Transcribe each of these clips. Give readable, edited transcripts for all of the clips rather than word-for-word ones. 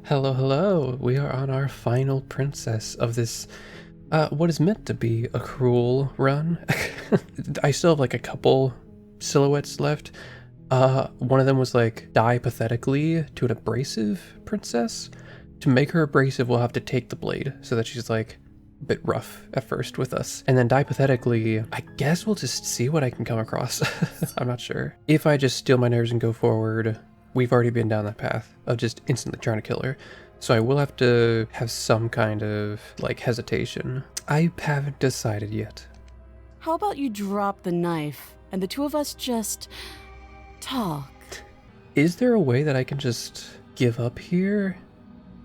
Hello, hello. We are on our final princess of this, what is meant to be a cruel run. I still have like a couple silhouettes left. One of them was like, die pathetically to an abrasive princess. To make her abrasive, we'll have to take the blade so that she's like a bit rough at first with us. And then die pathetically, I guess we'll just see what I can come across. I'm not sure. If I just steal my nerves and go forward, we've already been down that path of just instantly trying to kill her. So I will have to have some kind of like hesitation. I haven't decided yet. How about you drop the knife and the two of us just talk? Is there a way that I can just give up here?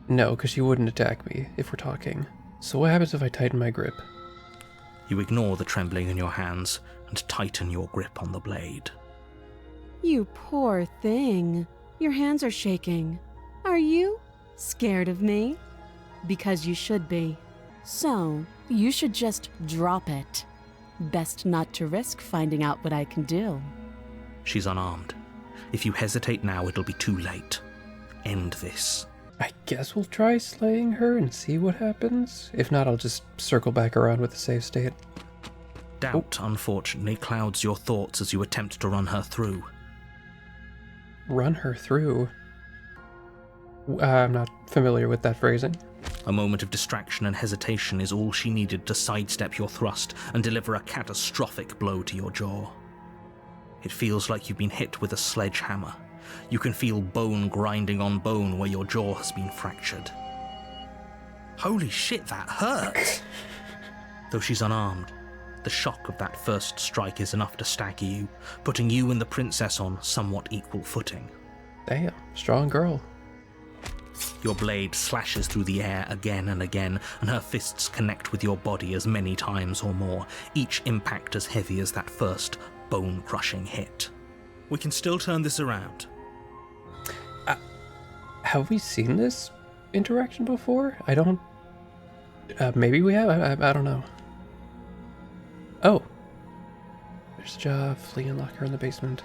No, because she wouldn't attack me if we're talking. So what happens if I tighten my grip? You ignore the trembling in your hands and tighten your grip on the blade. You poor thing. Your hands are shaking. Are you scared of me? Because you should be. So, you should just drop it. Best not to risk finding out what I can do. She's unarmed. If you hesitate now, it'll be too late. End this. I guess we'll try slaying her and see what happens. If not, I'll just circle back around with a save state. Doubt, unfortunately, clouds your thoughts as you attempt to run her through. Run her through? I'm not familiar with that phrasing. A moment of distraction and hesitation is all she needed to sidestep your thrust and deliver a catastrophic blow to your jaw. It feels like you've been hit with a sledgehammer. You can feel bone grinding on bone where your jaw has been fractured. Holy shit, that hurt! Though she's unarmed, the shock of that first strike is enough to stagger you, putting you and the princess on somewhat equal footing. Damn, strong girl. Your blade slashes through the air again and again, and her fists connect with your body as many times or more, each impact as heavy as that first bone-crushing hit. We can still turn this around. Have we seen this interaction before? I don't... maybe we have? I don't know. Oh. There's a flea and locker in the basement.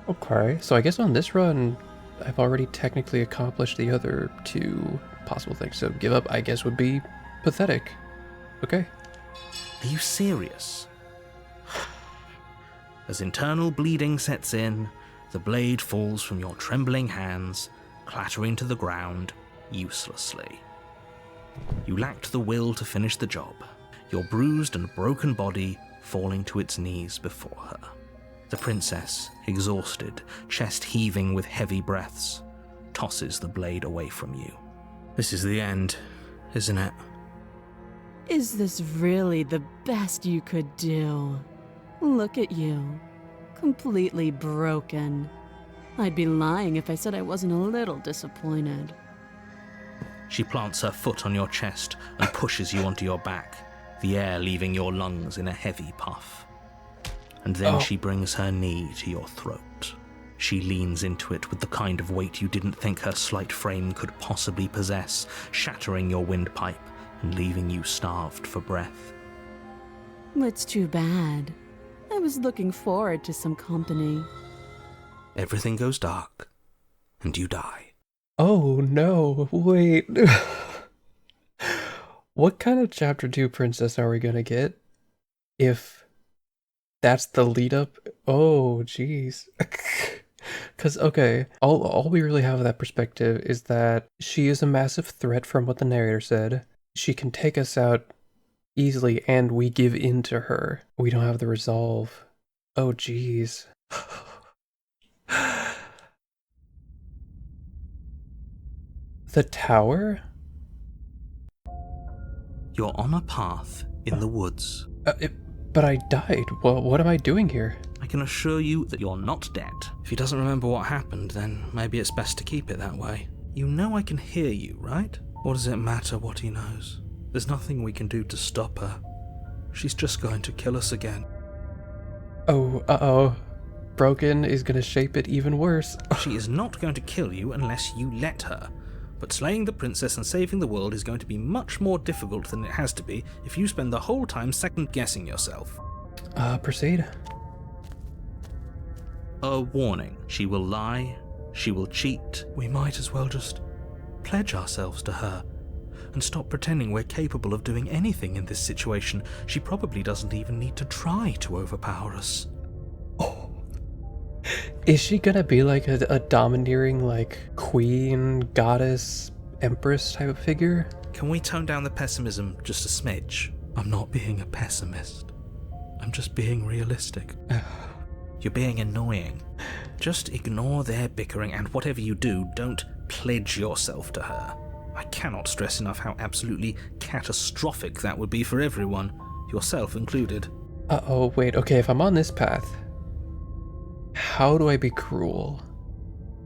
Okay, so I guess on this run, I've already technically accomplished the other two possible things. So give up, I guess, would be pathetic. Okay. Are you serious? As internal bleeding sets in, the blade falls from your trembling hands, clattering to the ground uselessly. You lacked the will to finish the job, your bruised and broken body falling to its knees before her. The princess, exhausted, chest heaving with heavy breaths, tosses the blade away from you. This is the end, isn't it? Is this really the best you could do? Look at you. Completely broken. I'd be lying if I said I wasn't a little disappointed. She plants her foot on your chest and pushes you onto your back, the air leaving your lungs in a heavy puff. And then she brings her knee to your throat. She leans into it with the kind of weight you didn't think her slight frame could possibly possess, shattering your windpipe and leaving you starved for breath. It's too bad. I was looking forward to some company. Everything goes dark, and you die. Oh no, wait. What kind of chapter 2 princess are we gonna get? If that's the lead up? Oh, jeez. Because, okay, all we really have of that perspective is that she is a massive threat from what the narrator said. She can take us out easily, and we give in to her. We don't have the resolve. Oh, jeez. The tower? You're on a path in the woods. But I died. Well, what am I doing here? I can assure you that you're not dead. If he doesn't remember what happened, then maybe it's best to keep it that way. You know I can hear you, right? What does it matter what he knows? There's nothing we can do to stop her. She's just going to kill us again. Oh, uh-oh. Broken is gonna shape it even worse. She is not going to kill you unless you let her. But slaying the princess and saving the world is going to be much more difficult than it has to be if you spend the whole time second-guessing yourself. Proceed. A warning. She will lie, She will cheat. We might as well just pledge ourselves to her and stop pretending we're capable of doing anything in this situation. She probably doesn't even need to try to overpower us. Oh. Is she gonna be like a domineering, like, queen, goddess, empress type of figure? Can we tone down the pessimism just a smidge? I'm not being a pessimist. I'm just being realistic. You're being annoying. Just ignore their bickering, and whatever you do, don't pledge yourself to her. I cannot stress enough how absolutely catastrophic that would be for everyone, yourself included. Uh-oh, wait, okay, if I'm on this path, how do I be cruel?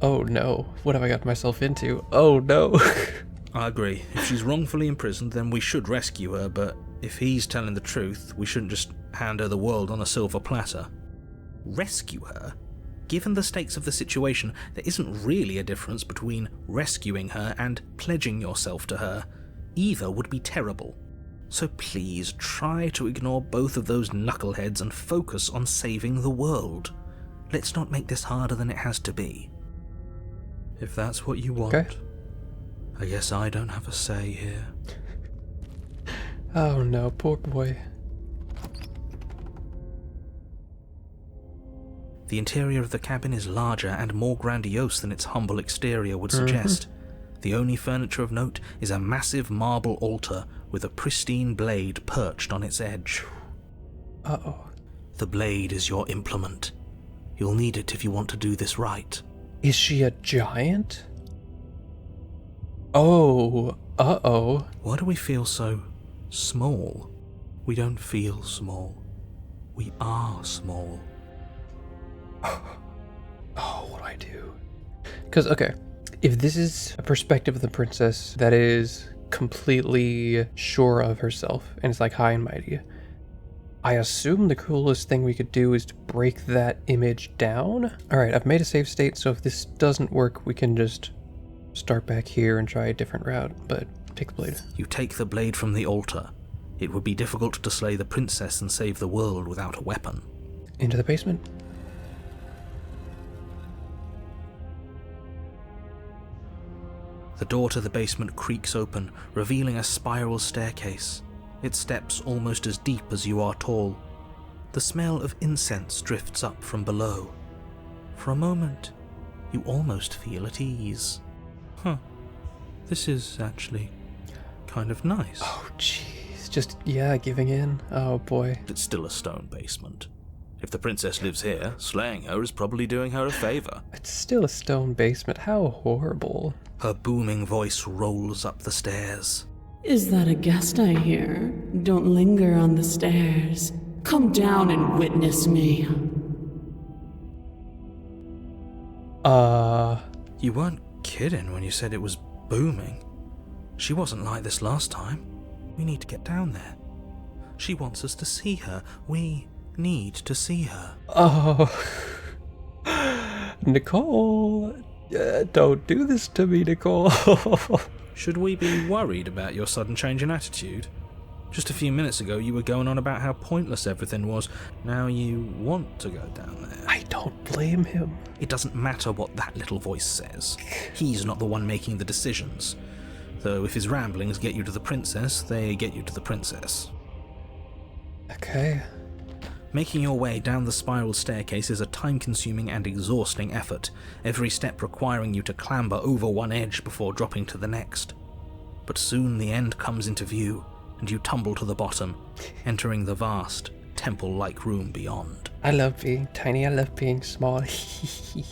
Oh no, what have I got myself into? Oh no. I agree. If she's wrongfully imprisoned, then we should rescue her, but if he's telling the truth, we shouldn't just hand her the world on a silver platter. Rescue her? Given the stakes of the situation, there isn't really a difference between rescuing her and pledging yourself to her. Either would be terrible. So please try to ignore both of those knuckleheads and focus on saving the world. Let's not make this harder than it has to be. If that's what you want, okay. I guess I don't have a say here. Oh no, poor boy. The interior of the cabin is larger and more grandiose than its humble exterior would suggest. The only furniture of note is a massive marble altar with a pristine blade perched on its edge. Uh-oh. The blade is your implement. You'll need it if you want to do this right. Is she a giant? Oh, uh-oh. Why do we feel so small? We don't feel small. We are small. Oh, what do I do? Because, okay, if this is a perspective of the princess that is completely sure of herself and is like high and mighty, I assume the coolest thing we could do is to break that image down. All right, I've made a save state, so if this doesn't work, we can just start back here and try a different route, but take the blade. You take the blade from the altar. It would be difficult to slay the princess and save the world without a weapon. Into the basement. The door to the basement creaks open, revealing a spiral staircase. Its steps almost as deep as you are tall. The smell of incense drifts up from below. For a moment, you almost feel at ease. This is actually kind of nice. Oh, jeez. Just, yeah, giving in. Oh, boy. It's still a stone basement. If the princess lives here, slaying her is probably doing her a favor. It's still a stone basement. How horrible. Her booming voice rolls up the stairs. Is that a guest I hear? Don't linger on the stairs. Come down and witness me. You weren't kidding when you said it was booming. She wasn't like this last time. We need to get down there. She wants us to see her. We need to see her. Oh. Nicole. Don't do this to me, Nicole. Should we be worried about your sudden change in attitude? Just a few minutes ago you were going on about how pointless everything was. Now you want to go down there. I don't blame him. It doesn't matter what that little voice says. He's not the one making the decisions. Though if his ramblings get you to the princess, they get you to the princess. Okay. Making your way down the spiral staircase is a time-consuming and exhausting effort, every step requiring you to clamber over one edge before dropping to the next. But soon the end comes into view, and you tumble to the bottom, entering the vast, temple-like room beyond. I love being tiny, I love being small. The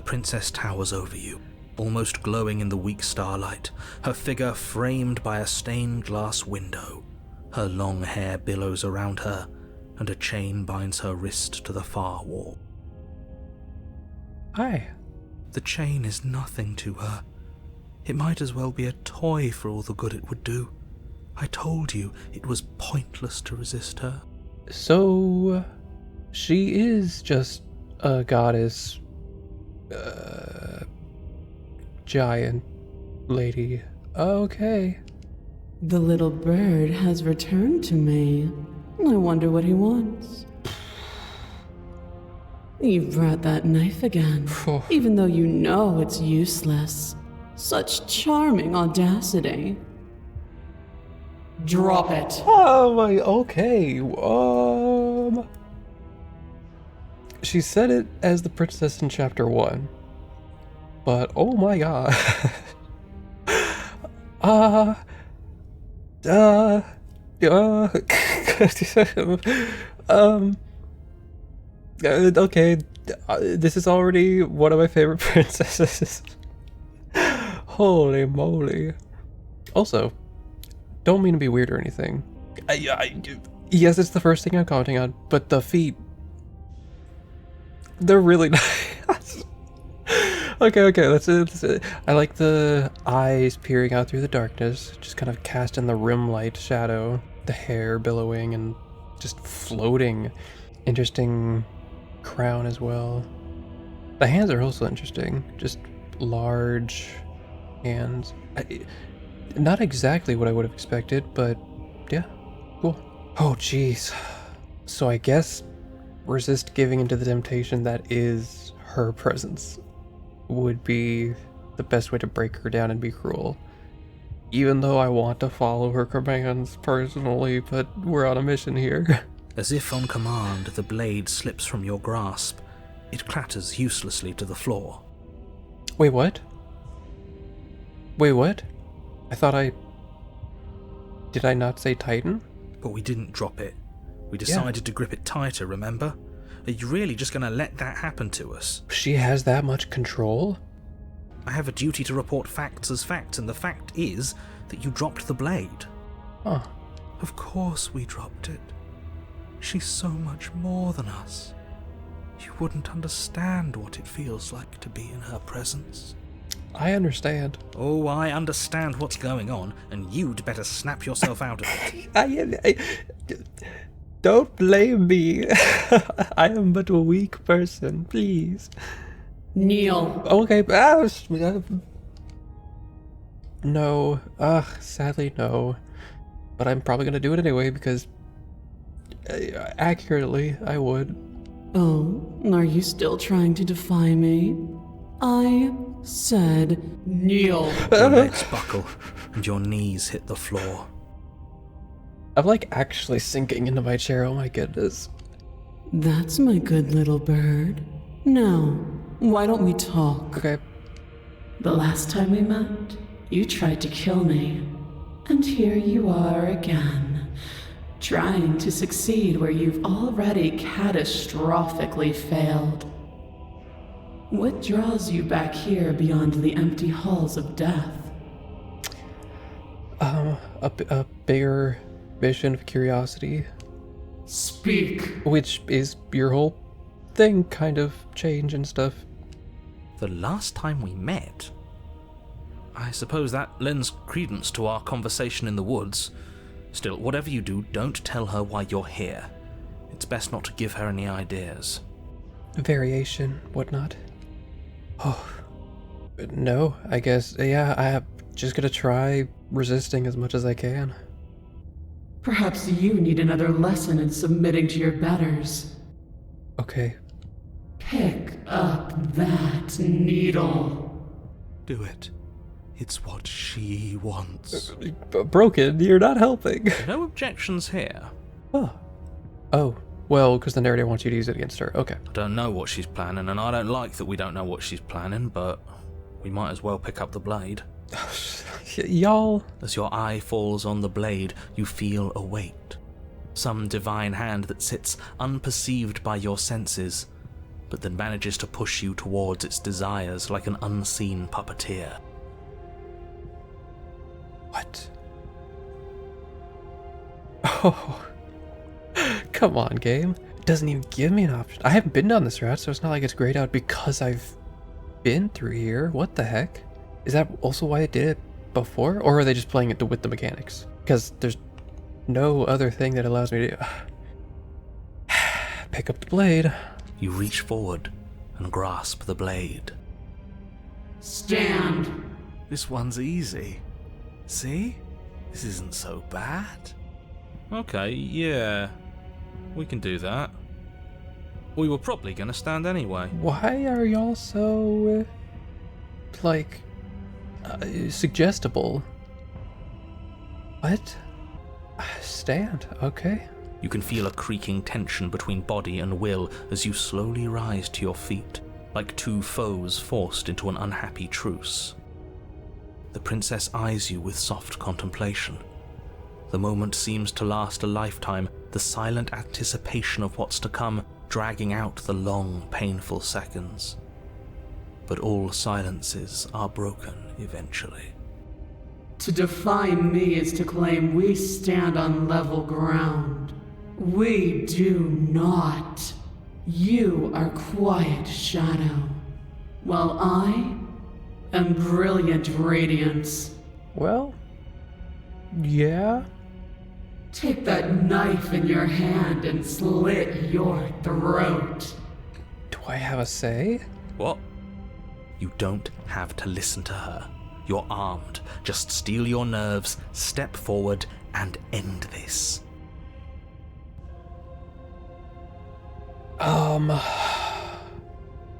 princess towers over you, almost glowing in the weak starlight, her figure framed by a stained glass window. Her long hair billows around her, and a chain binds her wrist to the far wall. Hi. The chain is nothing to her. It might as well be a toy for all the good it would do. I told you it was pointless to resist her. So, she is just a goddess, giant lady. Okay. The little bird has returned to me. I wonder what he wants. You brought that knife again, even though you know it's useless. Such charming audacity. Drop it. Oh my, okay. She said it as the princess in chapter 1. But oh my god. Okay, this is already one of my favorite princesses. Holy moly. Also, don't mean to be weird or anything. Yes, it's the first thing I'm commenting on, but the feet, they're really nice. Okay, that's it. I like the eyes peering out through the darkness, just kind of cast in the rim light shadow, the hair billowing and just floating. Interesting crown as well. The hands are also interesting, just large hands. Not exactly what I would have expected, but yeah, cool. Oh jeez. So I guess resist giving into the temptation that is her presence would be the best way to break her down and be cruel. Even though I want to follow her commands personally, but we're on a mission here. As if on command, the blade slips from your grasp. It clatters uselessly to the floor. Wait, what? Did I not say Titan? But we didn't drop it. We decided to grip it tighter, remember? Are you really just going to let that happen to us? She has that much control? I have a duty to report facts as facts, and the fact is that you dropped the blade. Huh. Of course we dropped it. She's so much more than us. You wouldn't understand what it feels like to be in her presence. I understand. Oh, I understand what's going on, and you'd better snap yourself out of it. Don't blame me. I am but a weak person, please. Kneel. Okay, no. Sadly no. But I'm probably gonna do it anyway because accurately I would. Oh, are you still trying to defy me? I said kneel. Your legs buckle, and your knees hit the floor. I'm like actually sinking into my chair, oh my goodness. That's my good little bird. Now, why don't we talk? Okay. The last time we met, you tried to kill me. And here you are again, trying to succeed where you've already catastrophically failed. What draws you back here beyond the empty halls of death? A bigger mission of curiosity. Speak. Which is your whole thing, kind of change and stuff. The last time we met? I suppose that lends credence to our conversation in the woods. Still, whatever you do, don't tell her why you're here. It's best not to give her any ideas. Variation, whatnot. Oh, no, I guess, yeah, I'm just gonna try resisting as much as I can. Perhaps you need another lesson in submitting to your betters. Okay. Pick up that needle. Do it. It's what she wants. Broken, you're not helping. No objections here. Oh, well, because the narrator wants you to use it against her. Okay. I don't know what she's planning, and I don't like that we don't know what she's planning, but we might as well pick up the blade. Y'all. As your eye falls on the blade, you feel a weight. Some divine hand that sits unperceived by your senses, but then manages to push you towards its desires like an unseen puppeteer. What? Oh. Come on, game. It doesn't even give me an option. I haven't been down this route, so it's not like it's grayed out because I've been through here. What the heck? Is that also why it did it before? Or are they just playing it with the mechanics? Because there's no other thing that allows me to pick up the blade. You reach forward and grasp the blade. Stand. This one's easy. See? This isn't so bad. Okay, yeah. We can do that. We were probably gonna stand anyway. Why are y'all so, suggestible? What? Stand, okay. You can feel a creaking tension between body and will as you slowly rise to your feet, like two foes forced into an unhappy truce. The princess eyes you with soft contemplation. The moment seems to last a lifetime, the silent anticipation of what's to come dragging out the long, painful seconds. But all silences are broken eventually. To defy me is to claim we stand on level ground. We do not. You are quiet shadow, while I am brilliant radiance. Well, yeah. Take that knife in your hand and slit your throat. Do I have a say? What? You don't have to listen to her. You're armed. Just steel your nerves, step forward, and end this.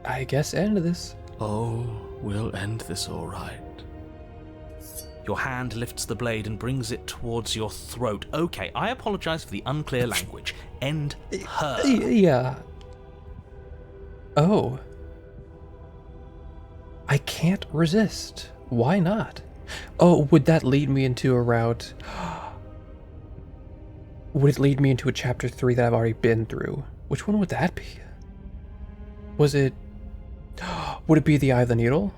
I guess end this. Oh, we'll end this all right. Your hand lifts the blade and brings it towards your throat. Okay, I apologize for the unclear language. End her. Yeah. Oh. I can't resist. Why not? Oh, would that lead me into a route? Would it lead me into a chapter 3 that I've already been through? Which one would that be? Was it... Would it be the Eye of the Needle?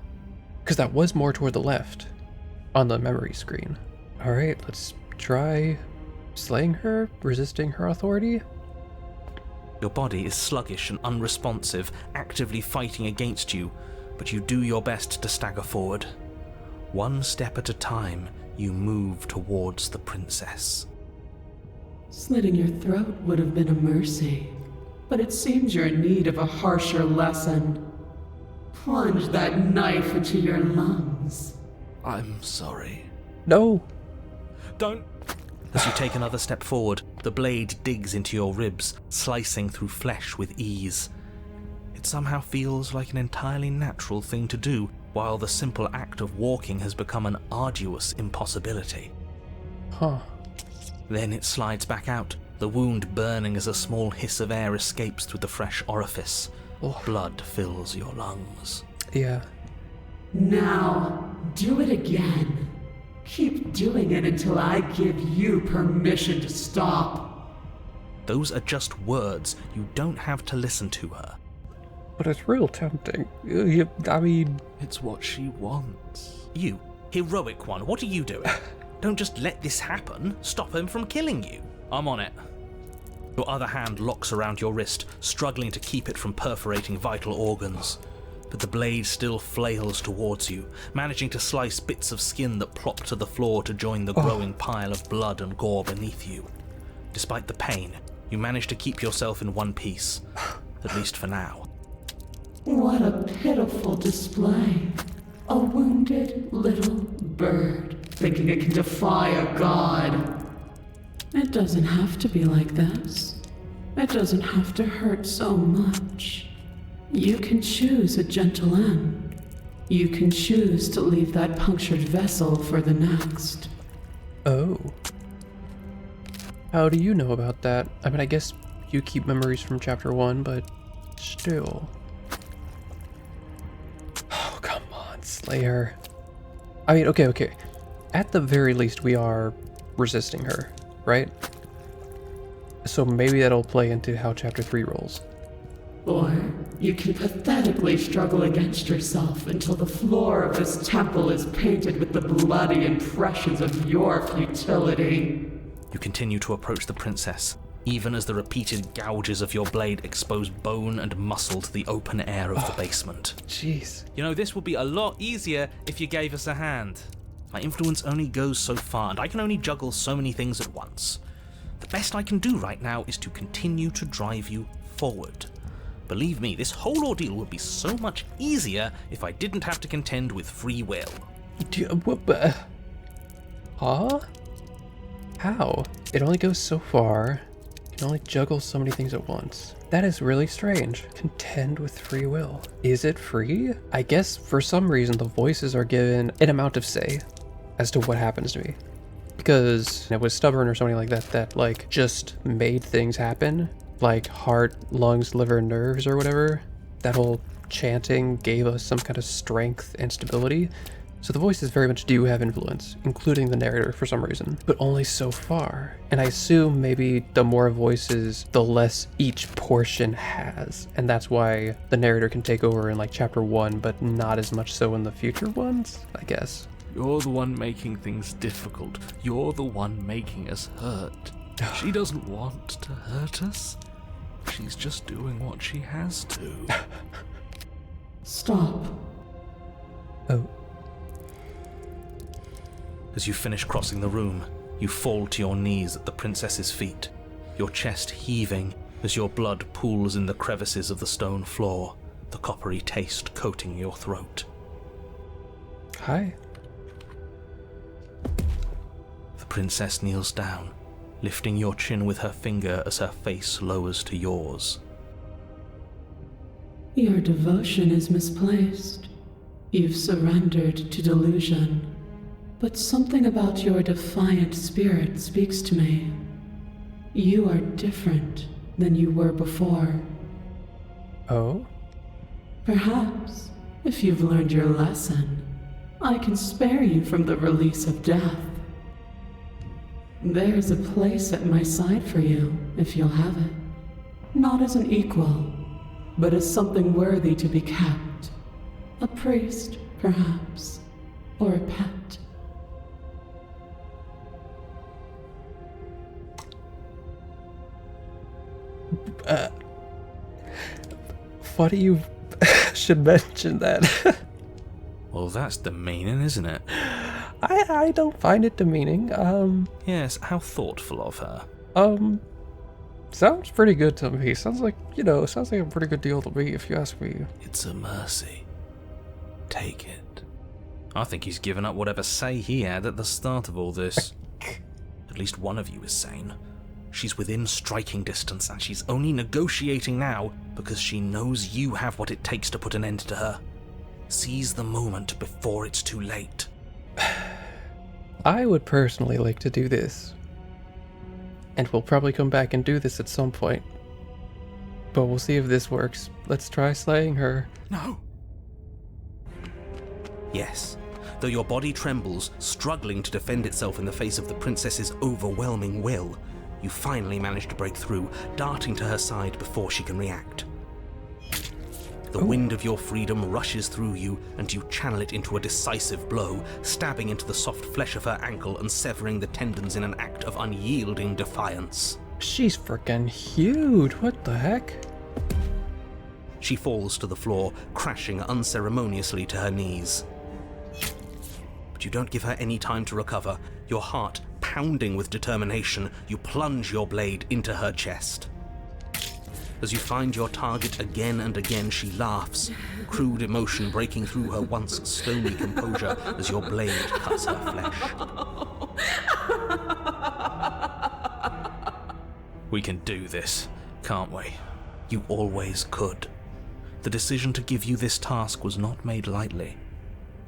Because that was more toward the left on the memory screen. Alright, let's try slaying her, resisting her authority. Your body is sluggish and unresponsive, actively fighting against you, but you do your best to stagger forward. One step at a time, you move towards the princess. Slitting your throat would have been a mercy, but it seems you're in need of a harsher lesson. Plunge that knife into your lungs. I'm sorry. No. Don't. As you take another step forward, the blade digs into your ribs, slicing through flesh with ease. It somehow feels like an entirely natural thing to do, while the simple act of walking has become an arduous impossibility. Huh. Then it slides back out, the wound burning as a small hiss of air escapes through the fresh orifice. Oh. Blood fills your lungs. Yeah. Now, do it again. Keep doing it until I give you permission to stop. Those are just words. You don't have to listen to her. But it's real tempting. I mean... It's what she wants. You, heroic one, what are you doing? Don't just let this happen. Stop him from killing you. I'm on it. Your other hand locks around your wrist, struggling to keep it from perforating vital organs. But the blade still flails towards you, managing to slice bits of skin that plop to the floor to join the growing pile of blood and gore beneath you. Despite the pain, you manage to keep yourself in one piece, at least for now. What a pitiful display. A wounded little bird, thinking it can defy a god. It doesn't have to be like this. It doesn't have to hurt so much. You can choose a gentle end. You can choose to leave that punctured vessel for the next. Oh. How do you know about that? I mean, I guess you keep memories from chapter 1, but still. Oh, come on, Slayer. I mean, okay. At the very least, we are resisting her, right? So maybe that'll play into how chapter 3 rolls. Or you can pathetically struggle against yourself until the floor of this temple is painted with the bloody impressions of your futility. You continue to approach the princess, even as the repeated gouges of your blade expose bone and muscle to the open air of the basement. Jeez. You know, this would be a lot easier if you gave us a hand. My influence only goes so far, and I can only juggle so many things at once. The best I can do right now is to continue to drive you forward. Believe me, this whole ordeal would be so much easier if I didn't have to contend with free will. Huh? How? It only goes so far. can only juggle so many things at once. That is really strange. Contend with free will. Is it free? I guess for some reason the voices are given an amount of say as to what happens to me. Because it was stubborn or something like that that like just made things happen. Like heart, lungs, liver, nerves or whatever. That whole chanting gave us some kind of strength and stability. So the voices very much do have influence, including the narrator for some reason, but only so far. And I assume maybe the more voices, the less each portion has. And that's why the narrator can take over in like chapter 1, but not as much so in the future ones, I guess. You're the one making things difficult. You're the one making us hurt. She doesn't want to hurt us. She's just doing what she has to. Stop. Oh. As you finish crossing the room, you fall to your knees at the princess's feet, your chest heaving as your blood pools in the crevices of the stone floor, the coppery taste coating your throat. Hi. The princess kneels down, lifting your chin with her finger as her face lowers to yours. Your devotion is misplaced. You've surrendered to delusion. But something about your defiant spirit speaks to me. You are different than you were before. Oh? Perhaps, if you've learned your lesson, I can spare you from the release of death. There's a place at my side for you, if you'll have it. Not as an equal, but as something worthy to be kept. A priest, perhaps, or a pet. Funny you should mention that. Well, that's demeaning, isn't it? I don't find it demeaning. Yes, how thoughtful of her. Sounds pretty good to me. Sounds like, sounds like a pretty good deal to me if you ask me. It's a mercy. Take it. I think he's given up whatever say he had at the start of all this. At least one of you is sane. She's within striking distance, and she's only negotiating now because she knows you have what it takes to put an end to her. Seize the moment before it's too late. I would personally like to do this. And we'll probably come back and do this at some point. But we'll see if this works. Let's try slaying her. No. Yes. Though your body trembles, struggling to defend itself in the face of the princess's overwhelming will, you finally manage to break through, darting to her side before she can react. The wind of your freedom rushes through you, and you channel it into a decisive blow, stabbing into the soft flesh of her ankle and severing the tendons in an act of unyielding defiance. She's frickin' huge. What the heck? She falls to the floor, crashing unceremoniously to her knees. But you don't give her any time to recover. Your heart pounding with determination, you plunge your blade into her chest. As you find your target again and again, she laughs, crude emotion breaking through her once stony composure as your blade cuts her flesh. We can do this, can't we? You always could. The decision to give you this task was not made lightly.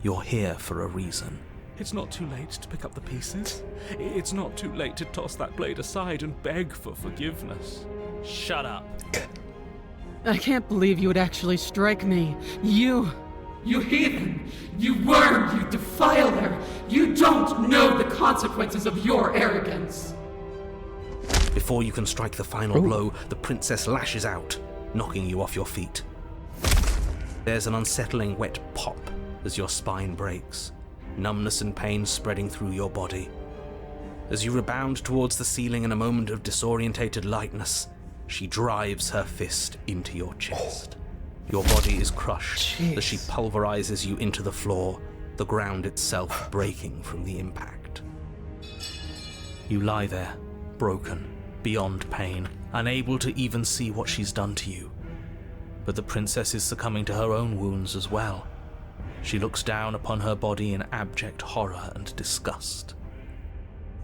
You're here for a reason. It's not too late to pick up the pieces. It's not too late to toss that blade aside and beg for forgiveness. Shut up. I can't believe you would actually strike me. You heathen! You worm! You defiler! You don't know the consequences of your arrogance! Before you can strike the final blow, the princess lashes out, knocking you off your feet. There's an unsettling wet pop as your spine breaks, numbness and pain spreading through your body. As you rebound towards the ceiling in a moment of disorientated lightness, she drives her fist into your chest. Your body is crushed as she pulverizes you into the floor, the ground itself breaking from the impact. You lie there, broken, beyond pain, unable to even see what she's done to you. But the princess is succumbing to her own wounds as well. She looks down upon her body in abject horror and disgust.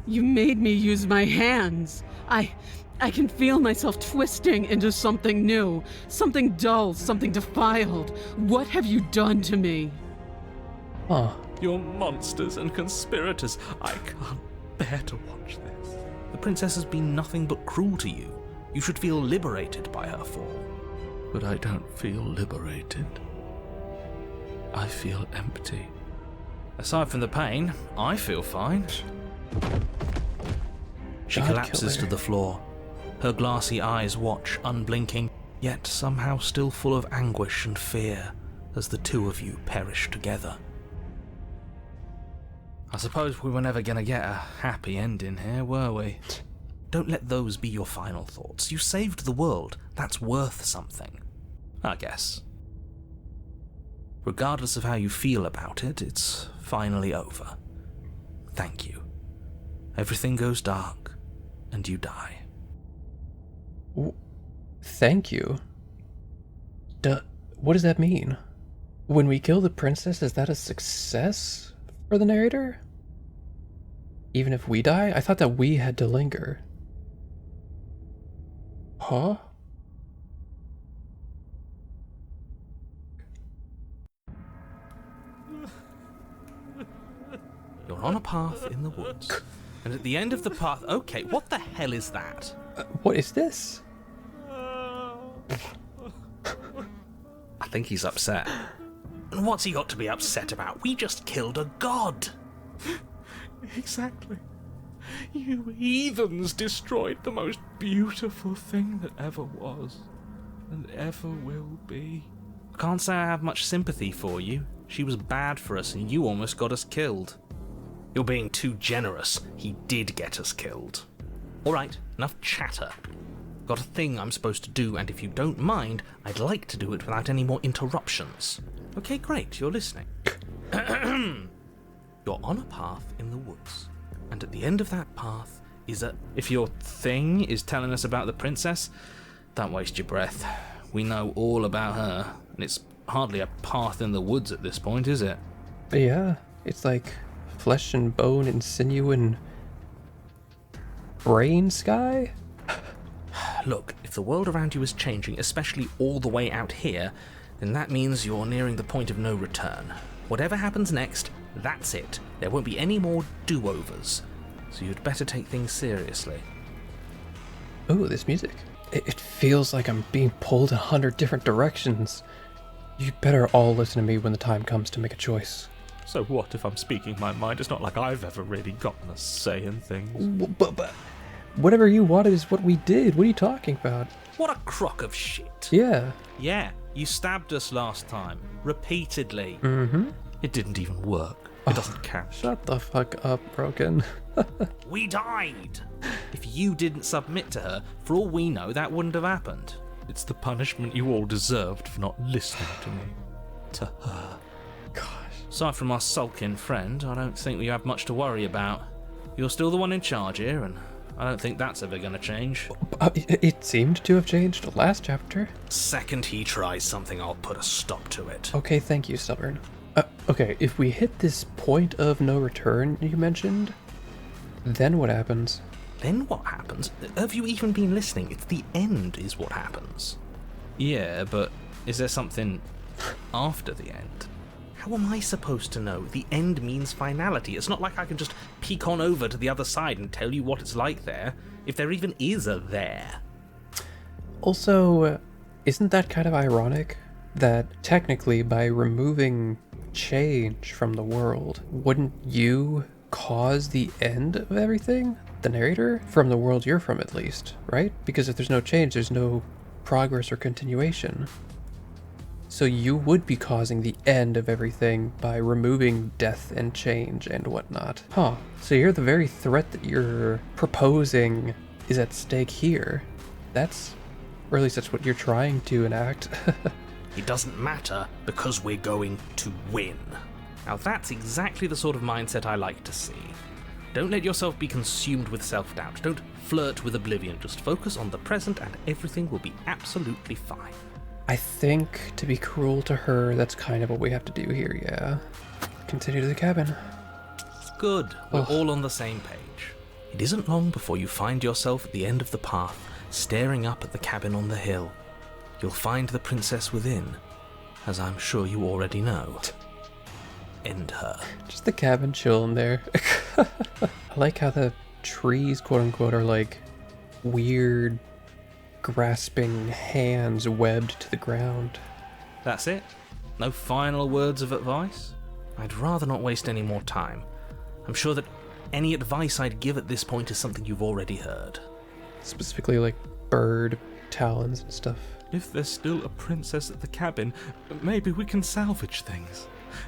You made me use my hands. I can feel myself twisting into something new, something dull, something defiled. What have you done to me? Huh. You're monsters and conspirators. I can't bear to watch this. The princess has been nothing but cruel to you. You should feel liberated by her fall. But I don't feel liberated. I feel empty. Aside from the pain, I feel fine. She God collapses killer. to the floor. Her glassy eyes watch, unblinking, yet somehow still full of anguish and fear as the two of you perish together. I suppose we were never going to get a happy ending here, were we? Don't let those be your final thoughts. You saved the world. That's worth something. I guess. Regardless of how you feel about it, it's finally over. Thank you. Everything goes dark, and you die. Thank you. What does that mean? When we kill the princess, is that a success for the narrator? Even if we die? I thought that we had to linger. Huh? You're on a path in the woods, and at the end of the path... Okay, what the hell is that? What is this? I think he's upset. And what's he got to be upset about? We just killed a god! Exactly. You heathens destroyed the most beautiful thing that ever was, and ever will be. I can't say I have much sympathy for you. She was bad for us, and you almost got us killed. You're being too generous. He did get us killed. Alright, enough chatter. Got a thing I'm supposed to do, and if you don't mind, I'd like to do it without any more interruptions. Okay, great, you're listening. You're on a path in the woods, and at the end of that path is a... If your thing is telling us about the princess, don't waste your breath. We know all about her, and it's hardly a path in the woods at this point, is it? Yeah, it's like flesh and bone and sinew and brain sky? Look, if the world around you is changing, especially all the way out here, then that means you're nearing the point of no return. Whatever happens next, that's it. There won't be any more do-overs. So you'd better take things seriously. Ooh, this music. It feels like I'm being pulled in 100 different directions. You better all listen to me when the time comes to make a choice. So what if I'm speaking my mind? It's not like I've ever really gotten a say in things. But whatever you wanted is what we did. What are you talking about? What a crock of shit. Yeah. Yeah, you stabbed us last time. Repeatedly. Mm-hmm. It didn't even work. It doesn't count. Shut the fuck up, Broken. We died! If you didn't submit to her, for all we know, that wouldn't have happened. It's the punishment you all deserved for not listening to me. To her. Gosh. Aside from our sulking friend, I don't think we have much to worry about. You're still the one in charge here, and I don't think that's ever going to change. It seemed to have changed last chapter. Second he tries something, I'll put a stop to it. Okay, thank you, Stubborn. Okay, if we hit this point of no return you mentioned, then what happens? Then what happens? Have you even been listening? It's the end is what happens. Yeah, but is there something after the end? How am I supposed to know? The end means finality. It's not like I can just peek on over to the other side and tell you what it's like there, if there even is a there. Also, isn't that kind of ironic? That technically by removing change from the world, wouldn't you cause the end of everything? The narrator? From the world you're from, at least, right? Because if there's no change, there's no progress or continuation. So you would be causing the end of everything by removing death and change and whatnot. Huh. So you're the very threat that you're proposing is at stake here. That's... or at least that's what you're trying to enact. It doesn't matter because we're going to win. Now that's exactly the sort of mindset I like to see. Don't let yourself be consumed with self-doubt. Don't flirt with oblivion. Just focus on the present and everything will be absolutely fine. I think, to be cruel to her, that's kind of what we have to do here, yeah. Continue to the cabin. Good. We're Ugh. all on the same page. It isn't long before you find yourself at the end of the path, staring up at the cabin on the hill. You'll find the princess within, as I'm sure you already know. End her. Just the cabin chilling there. I like how the trees, quote unquote, are like weird, grasping hands webbed to the ground. That's it? No final words of advice? I'd rather not waste any more time. I'm sure that any advice I'd give at this point is something you've already heard. Specifically like bird talons and stuff. If there's still a princess at the cabin, maybe we can salvage things.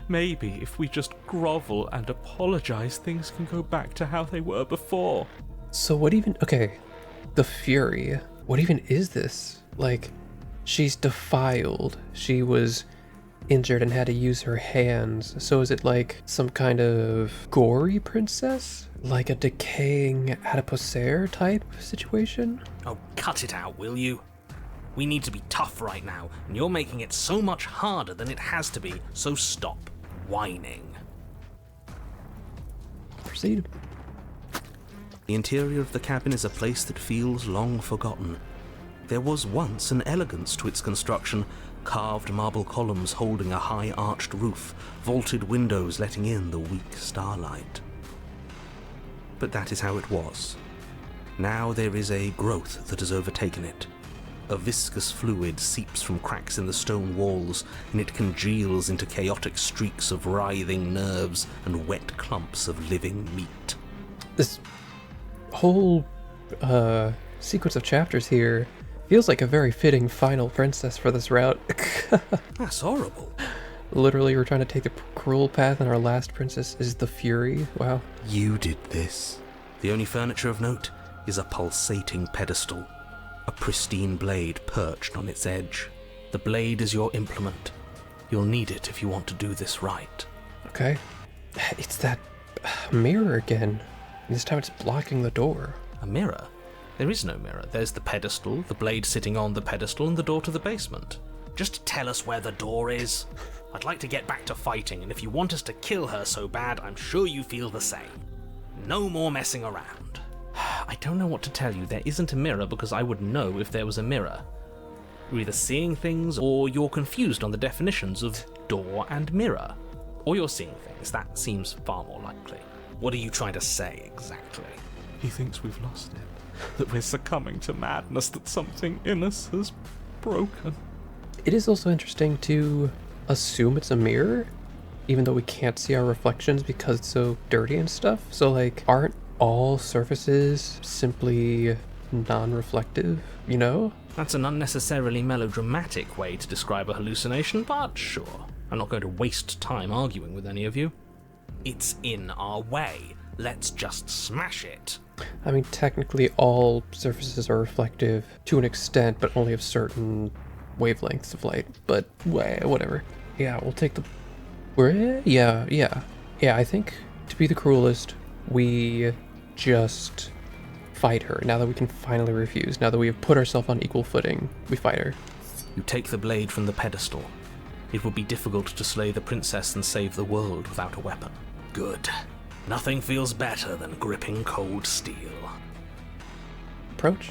Maybe if we just grovel and apologize, things can go back to how they were before. So what even, okay, the Fury, what even is this? Like, she's defiled, she was injured and had to use her hands, so is it like some kind of gory princess? Like a decaying adipocere type situation? Oh, cut it out, will you? We need to be tough right now, and you're making it so much harder than it has to be, so stop whining. Proceed. The interior of the cabin is a place that feels long forgotten. There was once an elegance to its construction, carved marble columns holding a high arched roof, vaulted windows letting in the weak starlight. But that is how it was. Now there is a growth that has overtaken it. A viscous fluid seeps from cracks in the stone walls, and it congeals into chaotic streaks of writhing nerves and wet clumps of living meat. This whole sequence of chapters here feels like a very fitting final princess for this route. That's horrible. Literally, we're trying to take the cruel path, and our last princess is the Fury. Wow. You did this. The only furniture of note is a pulsating pedestal. A pristine blade perched on its edge. The blade is your implement. You'll need it if you want to do this right. Okay. It's that mirror again. This time it's blocking the door. A mirror? There is no mirror. There's the pedestal, the blade sitting on the pedestal, and the door to the basement. Just tell us where the door is. I'd like to get back to fighting, and if you want us to kill her so bad, I'm sure you feel the same. No more messing around. I don't know what to tell you. There isn't a mirror because I would know if there was a mirror. You're either seeing things or you're confused on the definitions of door and mirror. Or you're seeing things. That seems far more likely. What are you trying to say exactly? He thinks we've lost it, that we're succumbing to madness, that something in us has broken. It is also interesting to assume it's a mirror, even though we can't see our reflections because it's so dirty and stuff. So like, aren't all surfaces simply non-reflective, you know? That's an unnecessarily melodramatic way to describe a hallucination, but sure. I'm not going to waste time arguing with any of you. It's in our way. Let's just smash it. I mean, technically all surfaces are reflective to an extent, but only of certain wavelengths of light. But whatever. Yeah, we'll take the... Yeah, I think to be the cruelest, we just fight her. Now that we can finally refuse, now that we have put ourselves on equal footing, we fight her. You take the blade from the pedestal. It would be difficult to slay the princess and save the world without a weapon. Good. Nothing feels better than gripping cold steel. Approach.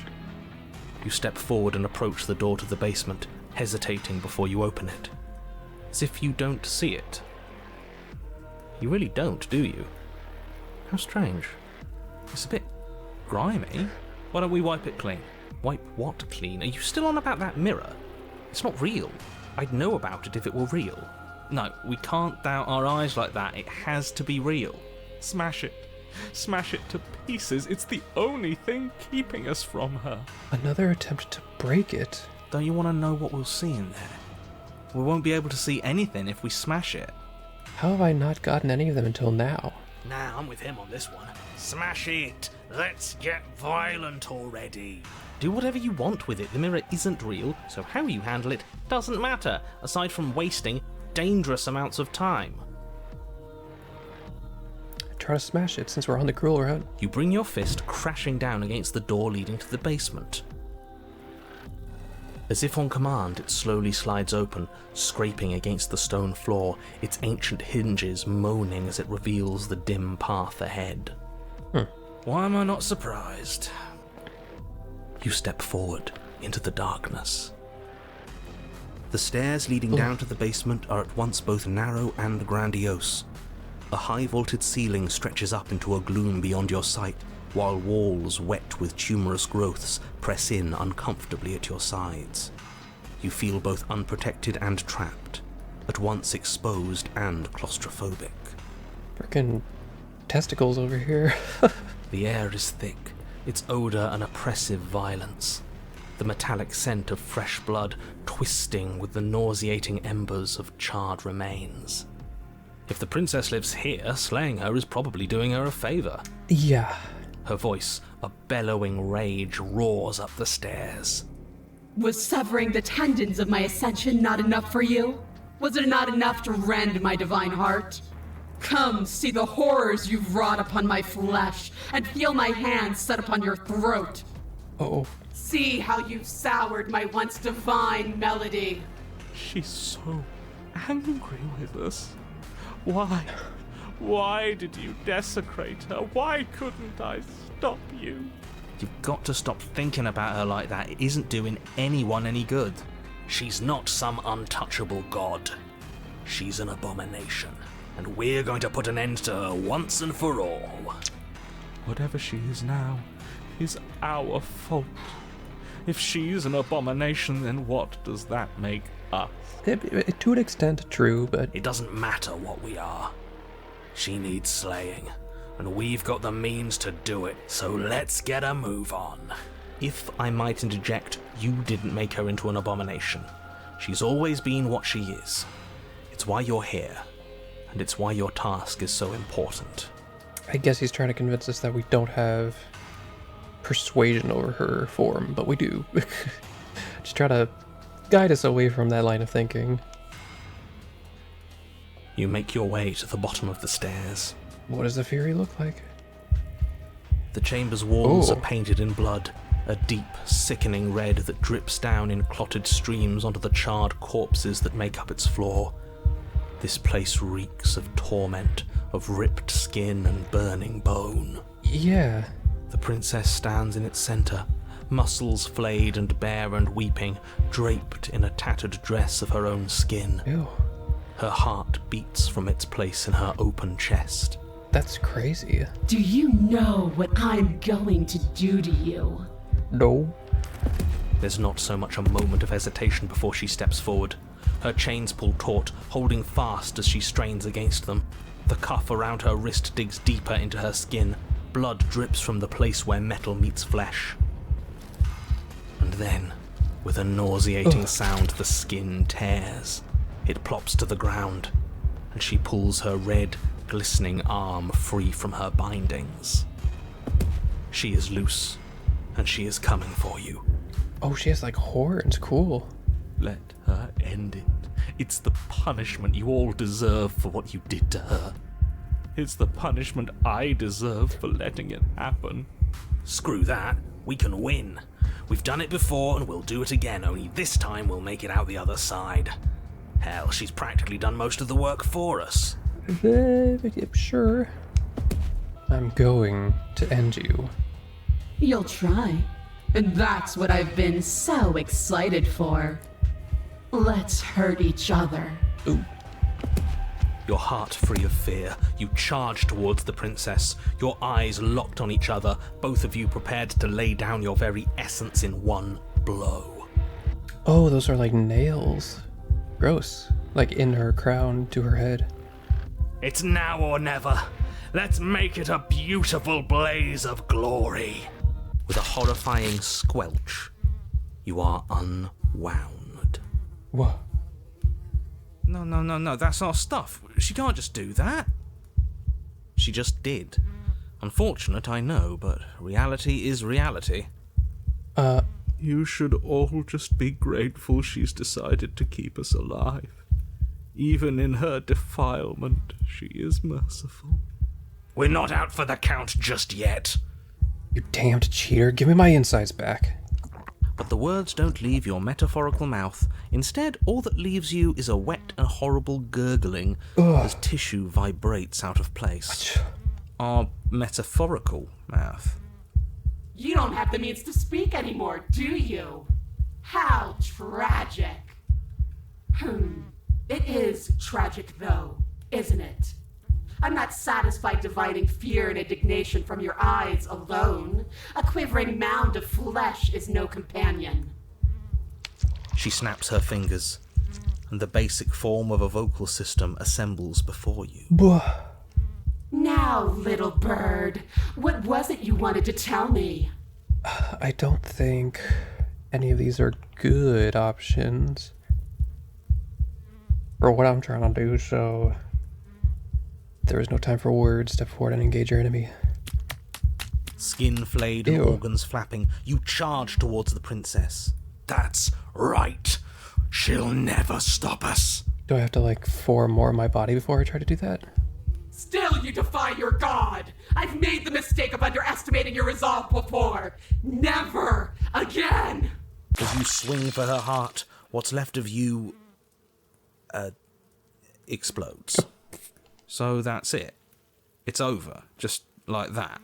You step forward and approach the door to the basement, hesitating before you open it. As if you don't see it. You really don't, do you? How strange. It's a bit grimy. Why don't we wipe it clean? Wipe what clean? Are you still on about that mirror? It's not real. I'd know about it if it were real. No, we can't doubt our eyes like that. It has to be real. Smash it. Smash it to pieces. It's the only thing keeping us from her. Another attempt to break it. Don't you want to know what we'll see in there? We won't be able to see anything if we smash it. How have I not gotten any of them until now? Nah, I'm with him on this one. Smash it! Let's get violent already! Do whatever you want with it. The mirror isn't real, so how you handle it doesn't matter, aside from wasting dangerous amounts of time. Try to smash it since we're on the cruel route. You bring your fist crashing down against the door leading to the basement. As if on command, it slowly slides open, scraping against the stone floor, its ancient hinges moaning as it reveals the dim path ahead. Why am I not surprised? You step forward into the darkness. The stairs leading down to the basement are at once both narrow and grandiose. A high-vaulted ceiling stretches up into a gloom beyond your sight, while walls wet with tumorous growths press in uncomfortably at your sides. You feel both unprotected and trapped, at once exposed and claustrophobic. Frickin' testicles over here. The air is thick, its odor an oppressive violence. The metallic scent of fresh blood twisting with the nauseating embers of charred remains. If the princess lives here, slaying her is probably doing her a favor. Yeah. Her voice, a bellowing rage, roars up the stairs. Was severing the tendons of my ascension not enough for you? Was it not enough to rend my divine heart? Come, see the horrors you've wrought upon my flesh, and feel my hands set upon your throat. Oh. See how you've soured my once divine melody. She's so angry with us. Why? Why did you desecrate her? Why couldn't I stop you? You've got to stop thinking about her like that. It isn't doing anyone any good. She's not some untouchable god. She's an abomination, and we're going to put an end to her once and for all. Whatever she is now is our fault. If she's an abomination, then what does that make us? To an extent, true, but... It doesn't matter what we are. She needs slaying, and we've got the means to do it, so let's get a move on. If I might interject, you didn't make her into an abomination. She's always been what she is. It's why you're here, and it's why your task is so important. I guess he's trying to convince us that we don't have persuasion over her form, but we do. Just try to guide us away from that line of thinking. You make your way to the bottom of the stairs. What does the Fury look like? The chamber's walls Ooh. are painted in blood, a deep, sickening red that drips down in clotted streams onto the charred corpses that make up its floor. This place reeks of torment, of ripped skin and burning bone. Yeah. The princess stands in its center, muscles flayed and bare and weeping, draped in a tattered dress of her own skin. Ew. Her heart beats from its place in her open chest. That's crazy. Do you know what I'm going to do to you? No. There's not so much a moment of hesitation before she steps forward. Her chains pull taut, holding fast as she strains against them. The cuff around her wrist digs deeper into her skin. Blood drips from the place where metal meets flesh. And then, with a nauseating sound, the skin tears. It plops to the ground, and she pulls her red, glistening arm free from her bindings. She is loose, and she is coming for you. Oh, she has like horns. Cool. Let her end it. It's the punishment you all deserve for what you did to her. It's the punishment I deserve for letting it happen. Screw that. We can win. We've done it before and we'll do it again, only this time we'll make it out the other side. Hell, she's practically done most of the work for us. Sure. I'm going to end you. You'll try. And that's what I've been so excited for. Let's hurt each other. Ooh. Your heart free of fear, you charge towards the princess, your eyes locked on each other, both of you prepared to lay down your very essence in one blow. Oh, those are like nails. Gross. Like in her crown to her head. It's now or never. Let's make it a beautiful blaze of glory. With a horrifying squelch, you are unwound. Whoa. No, that's our stuff. She can't just do that. She just did. Unfortunate, I know, but reality is reality. You should all just be grateful she's decided to keep us alive. Even in her defilement, she is merciful. We're not out for the count just yet. You damned cheater. Give me my insides back. But the words don't leave your metaphorical mouth. Instead, all that leaves you is a wet and horrible gurgling as tissue vibrates out of place. Our metaphorical mouth. You don't have the means to speak anymore, do you? How tragic. It is tragic, though, isn't it? I'm not satisfied dividing fear and indignation from your eyes alone. A quivering mound of flesh is no companion. She snaps her fingers, and the basic form of a vocal system assembles before you. Bwah. Now, little bird, what was it you wanted to tell me? I don't think any of these are good options for what I'm trying to do, so there is no time for words. Step forward and engage your enemy. Skin flayed and Ew. organs flapping, you charge towards the princess. That's right. She'll never stop us. Do I have to, like, form more of my body before I try to do that? Still you defy your god! I've made the mistake of underestimating your resolve before! Never again! As you swing for her heart, what's left of you explodes. So that's it. It's over, just like that.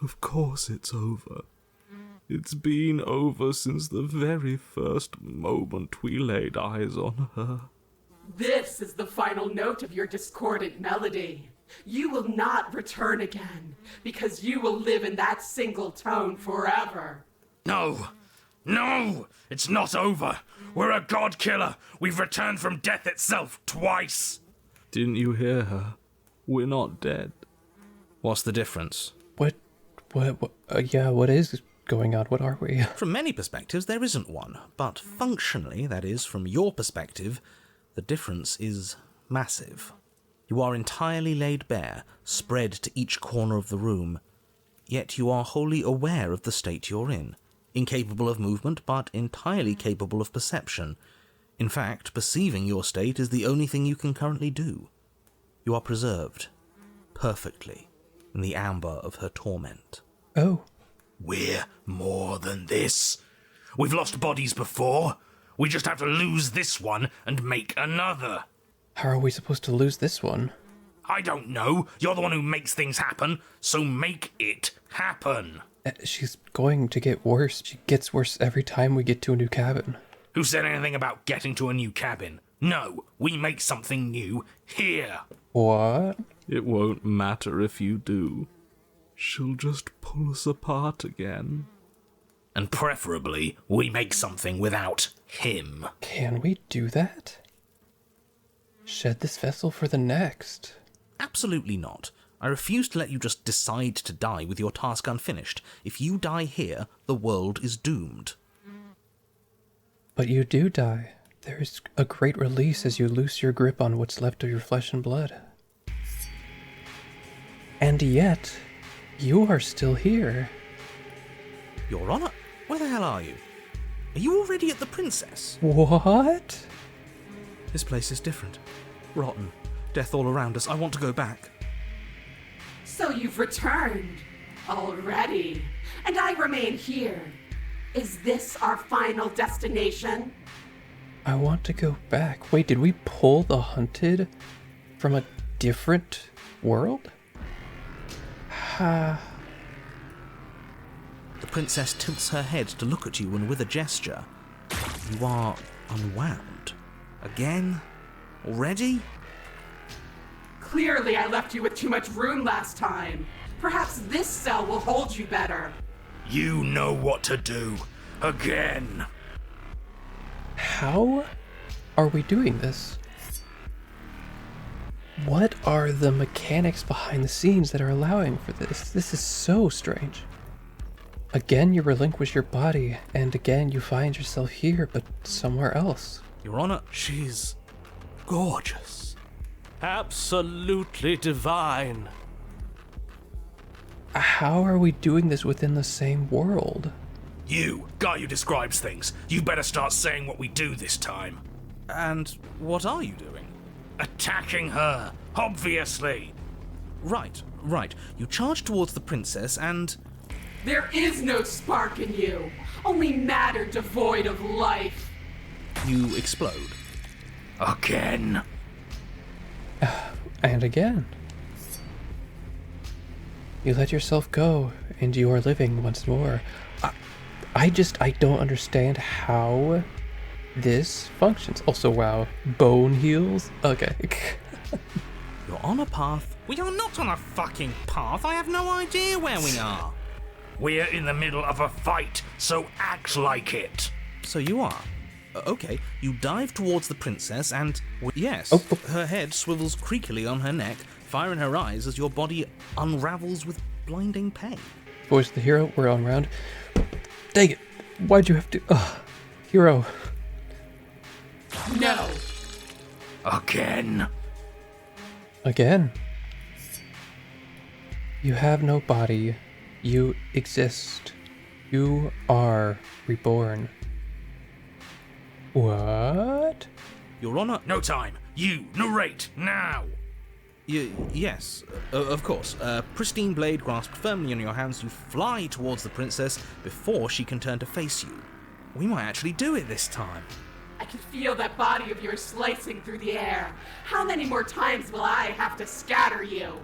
Of course it's over. It's been over since the very first moment we laid eyes on her. This is the final note of your discordant melody. You will not return again, because you will live in that single tone forever. No! No! It's not over! We're a god killer! We've returned from death itself twice! Didn't you hear her? We're not dead. What's the difference? What is going on? What are we? From many perspectives, there isn't one, but functionally, that is, from your perspective, the difference is massive. You are entirely laid bare, spread to each corner of the room, yet you are wholly aware of the state you're in, incapable of movement, but entirely capable of perception. In fact, perceiving your state is the only thing you can currently do. You are preserved, perfectly, in the amber of her torment. Oh. We're more than this. We've lost bodies before. We just have to lose this one and make another. How are we supposed to lose this one? I don't know. You're the one who makes things happen, so make it happen. She's going to get worse. She gets worse every time we get to a new cabin. Who said anything about getting to a new cabin? No, we make something new here. What? It won't matter if you do. She'll just pull us apart again. And preferably, we make something without him. Can we do that? Shed this vessel for the next. Absolutely not. I refuse to let you just decide to die with your task unfinished. If you die here, the world is doomed. But you do die. There is a great release as you loose your grip on what's left of your flesh and blood. And yet, you are still here. Your Honor, where the hell are you? Are you already at the Princess? What? This place is different. Rotten. Death all around us. I want to go back. So you've returned already, and I remain here. Is this our final destination? I want to go back. Wait, did we pull the hunted from a different world? Ha. The Princess tilts her head to look at you, and with a gesture, you are unwound. Again? Already? Clearly I left you with too much room last time. Perhaps this cell will hold you better. You know what to do. Again. How are we doing this? What are the mechanics behind the scenes that are allowing for this? This is so strange. Again, you relinquish your body, and again, you find yourself here, but somewhere else. Your Honor, She's gorgeous. Absolutely divine. How are we doing this within the same world? You, guy who describes things, you better start saying what we do this time. and what are you doing? Attacking her, obviously. Right. You charge towards the Princess and... There is no spark in you, only matter devoid of life. you explode. Again. And again. You let yourself go, and you are living once more. I don't understand how this functions. Also, wow, bone heals? Okay. You're on a path. We are not on a fucking path. I have no idea where we are. We're in the middle of a fight, so act like it. So you are. Okay, you dive towards the princess and... yes, her head swivels creakily on her neck, fire in her eyes as your body unravels with blinding pain. Voice of the hero, we're on round. Dang it. Why'd you have to... hero. No! Again. Again. You have no body. You exist. You are reborn. What? You're on a... No time. You narrate now. Yes, of course. Pristine blade grasped firmly in your hands, you fly towards the princess before she can turn to face you. We might actually do it this time. I can feel that body of yours slicing through the air. How many more times will I have to scatter you?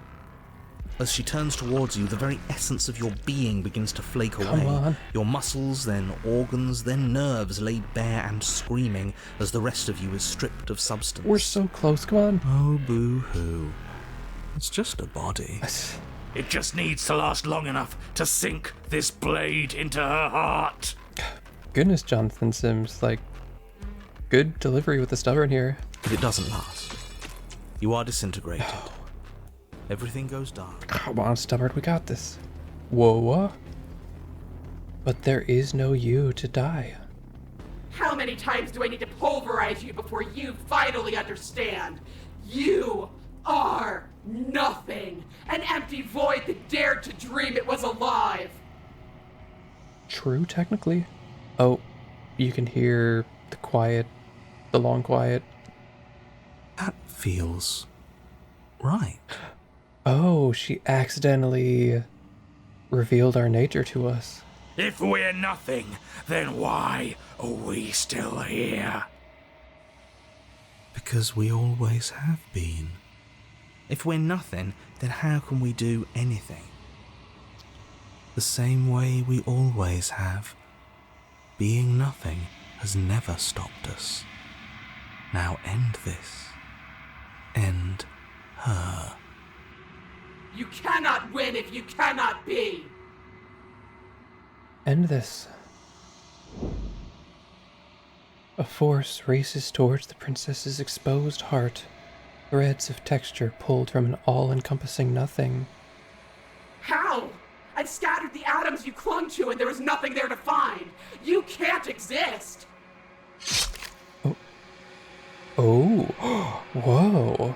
As she turns towards you, the very essence of your being begins to flake away. Come on. Your muscles, then organs, then nerves laid bare and screaming as the rest of you is stripped of substance. We're so close, come on. Oh, boo-hoo. It's just a body. It just needs to last long enough to sink this blade into her heart. Goodness, Jonathan Sims, like, good delivery with the stubborn here. But it doesn't last. You are disintegrated. Everything goes dark. Come on, stubborn, we got this. Whoa. But there is no you to die. How many times do I need to pulverize you before you finally understand? You are nothing. An empty void that dared to dream it was alive. True, technically. Oh, you can hear the long quiet. That feels right. Oh, she accidentally revealed our nature to us. If we're nothing, then why are we still here? Because we always have been. If we're nothing, then how can we do anything? The same way we always have. Being nothing has never stopped us. Now end this. End her. You cannot win if you cannot be. End this. A force races towards the princess's exposed heart. Threads of texture pulled from an all-encompassing nothing. How? I've scattered the atoms you clung to and there was nothing there to find. You can't exist. Oh, whoa.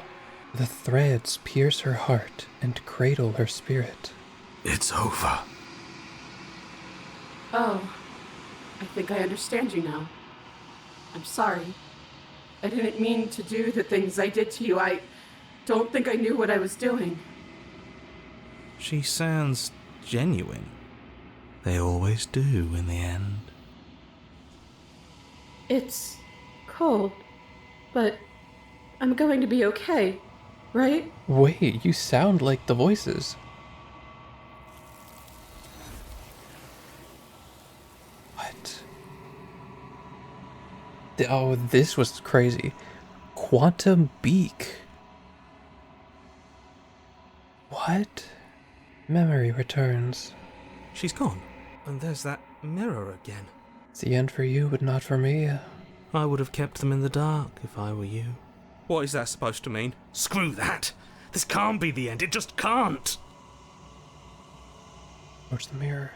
The threads pierce her heart and cradle her spirit. It's over. Oh, I think I understand you now. I'm sorry. I didn't mean to do the things I did to you. I don't think I knew what I was doing. She sounds genuine. They always do in the end. It's cold, but I'm going to be okay, right? Wait, you sound like the voices. What? Oh, this was crazy. Quantum beak. What? Memory returns. She's gone. And there's that mirror again. It's the end for you, but not for me. I would have kept them in the dark if I were you. What is that supposed to mean? Screw that. This can't be the end. It just can't. Towards the mirror.